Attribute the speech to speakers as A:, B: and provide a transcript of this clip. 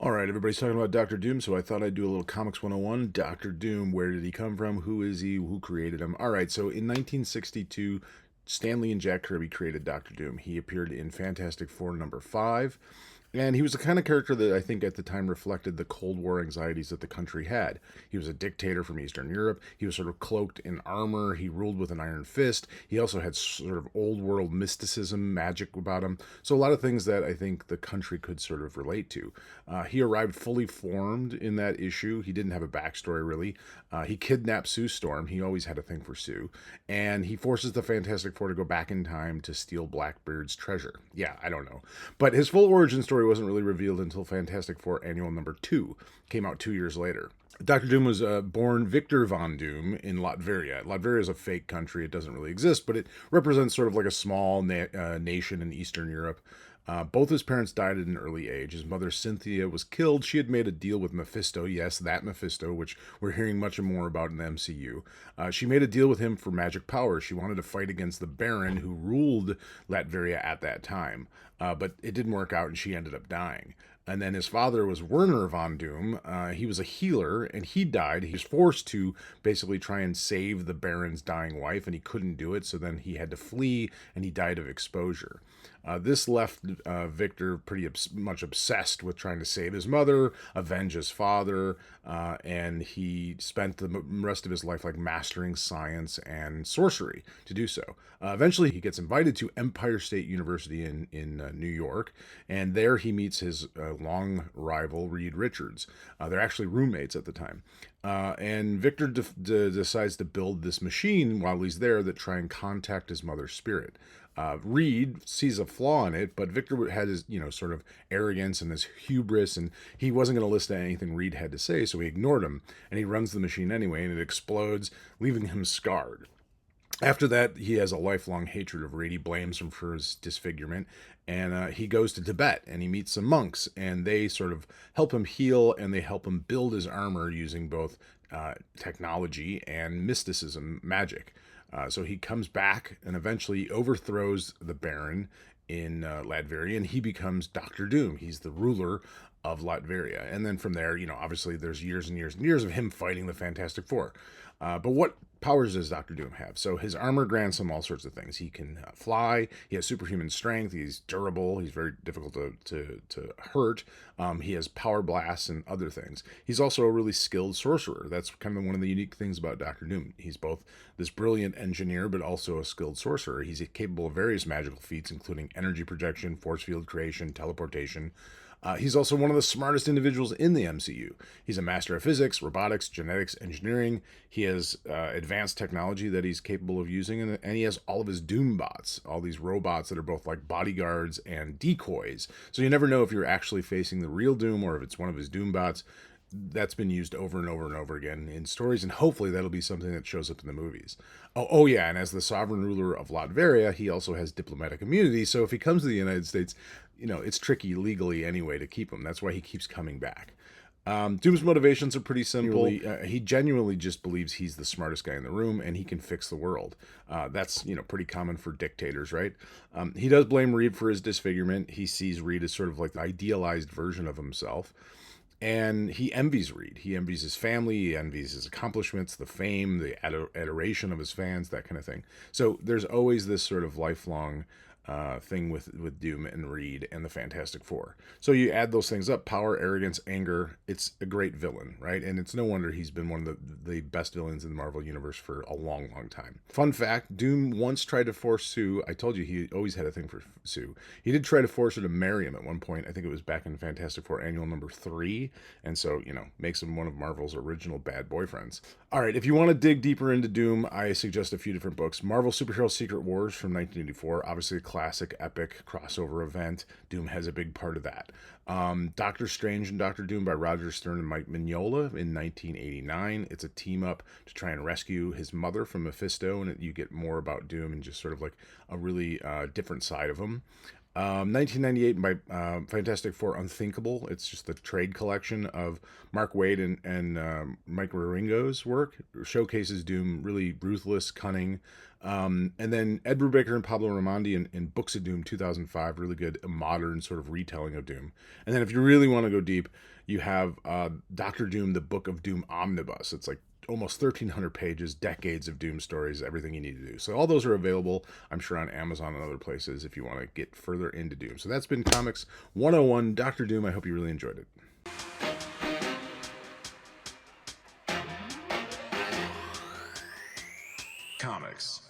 A: All right, everybody's talking about Doctor Doom, so I thought I'd do a little Comics 101. Doctor Doom, where did he come from? Who is he? Who created him? All right, so in 1962, Stanley and Jack Kirby created Doctor Doom. He appeared in Fantastic Four number 5. And he was the kind of character that I think at the time reflected the Cold War anxieties that the country had. He was a dictator from Eastern Europe. He was sort of cloaked in armor. He ruled with an iron fist. He also had sort of old world mysticism, magic about him. So a lot of things that I think the country could sort of relate to. He arrived fully formed in that issue. He didn't have a backstory really. He kidnapped Sue Storm. He always had a thing for Sue. And he forces the Fantastic Four to go back in time to steal Blackbeard's treasure. Yeah, I don't know. But his full origin story wasn't really revealed until Fantastic Four Annual number 2 came out 2 years later. Dr. Doom was born Victor von Doom in Latveria. Latveria is a fake country. It doesn't really exist, but it represents sort of like a small nation in Eastern Europe. Both his parents died at an early age. His mother, Cynthia, was killed. She had made a deal with Mephisto. Yes, that Mephisto, which we're hearing much more about in the MCU. She made a deal with him for magic powers. She wanted to fight against the Baron who ruled Latveria at that time. But it didn't work out, and she ended up dying. And then his father was Werner von Doom. He was a healer, and he died. He was forced to basically try and save the Baron's dying wife, and he couldn't do it. So then he had to flee, and he died of exposure. This left Victor pretty much obsessed with trying to save his mother, avenge his father, and he spent the rest of his life like mastering science and sorcery to do so. Eventually, he gets invited to Empire State University in New York, and there he meets his long rival Reed Richards. They're actually roommates at the time. And Victor decides to build this machine while he's there that try and contact his mother's spirit. Reed sees a flaw in it, but Victor had his, sort of arrogance and his hubris, and he wasn't going to listen to anything Reed had to say, so he ignored him, and he runs the machine anyway, and it explodes, leaving him scarred. After that, he has a lifelong hatred of Reed. He blames him for his disfigurement, and he goes to Tibet, and he meets some monks, and they sort of help him heal, and they help him build his armor using both technology and mysticism, magic. So he comes back and eventually overthrows the Baron in Latveria, and he becomes Doctor Doom. He's the ruler of Latveria. And then from there, obviously there's years and years and years of him fighting the Fantastic Four. But what powers does Doctor Doom have? So his armor grants him all sorts of things. He can fly. He has superhuman strength. He's durable. He's very difficult to hurt. He has power blasts and other things. He's also a really skilled sorcerer. That's kind of one of the unique things about Doctor Doom. He's both this brilliant engineer, but also a skilled sorcerer. He's capable of various magical feats, including energy projection, force field creation, teleportation. He's also one of the smartest individuals in the MCU. He's a master of physics, robotics, genetics, engineering. He has advanced technology that he's capable of using, and he has all of his Doom bots, all these robots that are both like bodyguards and decoys. So you never know if you're actually facing the real Doom or if it's one of his Doom bots. That's been used over and over and over again in stories, and hopefully that'll be something that shows up in the movies. Oh yeah, and as the sovereign ruler of Latveria, he also has diplomatic immunity, so if he comes to the United States, it's tricky legally anyway to keep him. That's why he keeps coming back. Doom's motivations are pretty simple. He genuinely just believes he's the smartest guy in the room and he can fix the world. That's pretty common for dictators, right? He does blame Reed for his disfigurement. He sees Reed as sort of like the idealized version of himself. And he envies Reed. He envies his family. He envies his accomplishments, the fame, the adoration of his fans, that kind of thing. So there's always this sort of lifelong thing with Doom and Reed and the Fantastic Four. So you add those things up: power, arrogance, anger. It's a great villain, right? And it's no wonder he's been one of the best villains in the Marvel Universe for a long, long time. Fun fact: Doom once tried to force Sue. I told you he always had a thing for Sue. He did try to force her to marry him at one point. I think it was back in Fantastic Four Annual number 3, and so makes him one of Marvel's original bad boyfriends. All right, if you want to dig deeper into Doom, I suggest a few different books. Marvel Superhero Secret Wars from 1984, obviously a classic epic crossover event. Doom has a big part of that. Doctor Strange and Doctor Doom by Roger Stern and Mike Mignola in 1989. It's a team up to try and rescue his mother from Mephisto, and you get more about Doom and just sort of like a really different side of him. 1998 by Fantastic Four Unthinkable. It's just the trade collection of Mark Waid and Mike Wieringo's work. Showcases Doom, really ruthless, cunning. And then Ed Brubaker and Pablo Raimondi in Books of Doom 2005. Really good modern sort of retelling of Doom. And then if you really want to go deep, you have Doctor Doom, the Book of Doom Omnibus. It's like almost 1,300 pages, decades of Doom stories, everything you need to do. So all those are available, I'm sure, on Amazon and other places if you want to get further into Doom. So that's been Comics 101, Doctor Doom. I hope you really enjoyed it.
B: Comics